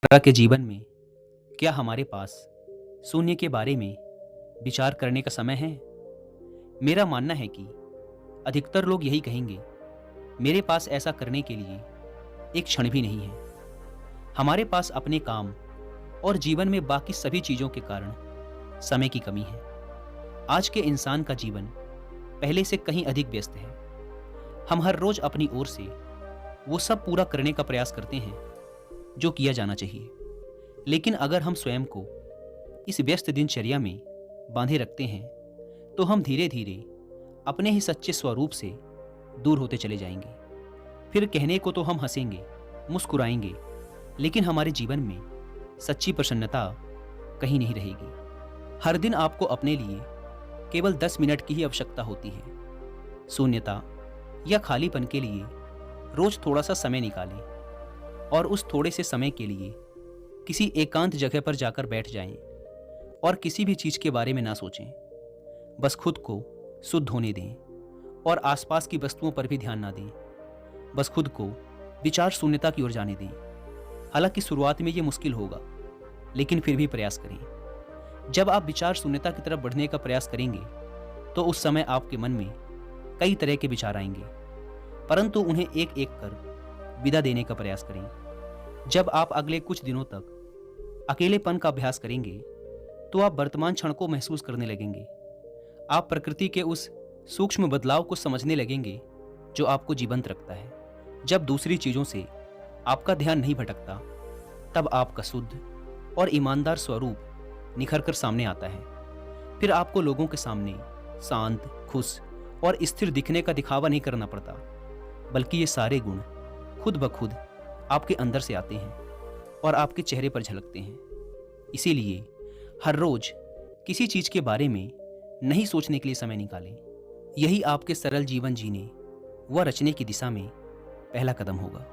रोज़मर्रा के जीवन में क्या हमारे पास शून्य के बारे में विचार करने का समय है? मेरा मानना है कि अधिकतर लोग यही कहेंगे, मेरे पास ऐसा करने के लिए एक क्षण भी नहीं है। हमारे पास अपने काम और जीवन में बाकी सभी चीज़ों के कारण समय की कमी है। आज के इंसान का जीवन पहले से कहीं अधिक व्यस्त है। हम हर रोज़ अपनी ओर से वो सब पूरा करने का प्रयास करते हैं जो किया जाना चाहिए। लेकिन अगर हम स्वयं को इस व्यस्त दिनचर्या में बांधे रखते हैं तो हम धीरे धीरे अपने ही सच्चे स्वरूप से दूर होते चले जाएंगे। फिर कहने को तो हम हंसेंगे, मुस्कुराएंगे, लेकिन हमारे जीवन में सच्ची प्रसन्नता कहीं नहीं रहेगी। हर दिन आपको अपने लिए केवल 10 मिनट की ही आवश्यकता होती है। शून्यता या खालीपन के लिए रोज थोड़ा सा समय निकालें और उस थोड़े से समय के लिए किसी एकांत जगह पर जाकर बैठ जाएं और किसी भी चीज़ के बारे में ना सोचें। बस खुद को शुद्ध होने दें और आसपास की वस्तुओं पर भी ध्यान ना दें। बस खुद को विचार शून्यता की ओर जाने दें। हालांकि शुरुआत में ये मुश्किल होगा, लेकिन फिर भी प्रयास करें। जब आप विचार शून्यता की तरफ बढ़ने का प्रयास करेंगे तो उस समय आपके मन में कई तरह के विचार आएंगे, परंतु उन्हें एक एक कर विदा देने का प्रयास करें। जब आप अगले कुछ दिनों तक अकेलेपन का अभ्यास करेंगे तो आप वर्तमान क्षण को महसूस करने लगेंगे। आप प्रकृति के उस सूक्ष्म बदलाव को समझने लगेंगे जो आपको जीवंत रखता है। जब दूसरी चीज़ों से आपका ध्यान नहीं भटकता, तब आपका शुद्ध और ईमानदार स्वरूप निखर कर सामने आता है। फिर आपको लोगों के सामने शांत, खुश और स्थिर दिखने का दिखावा नहीं करना पड़ता, बल्कि ये सारे गुण खुद ब खुद आपके अंदर से आते हैं और आपके चेहरे पर झलकते हैं। इसीलिए हर रोज किसी चीज़ के बारे में नहीं सोचने के लिए समय निकालें। यही आपके सरल जीवन जीने व रचने की दिशा में पहला कदम होगा।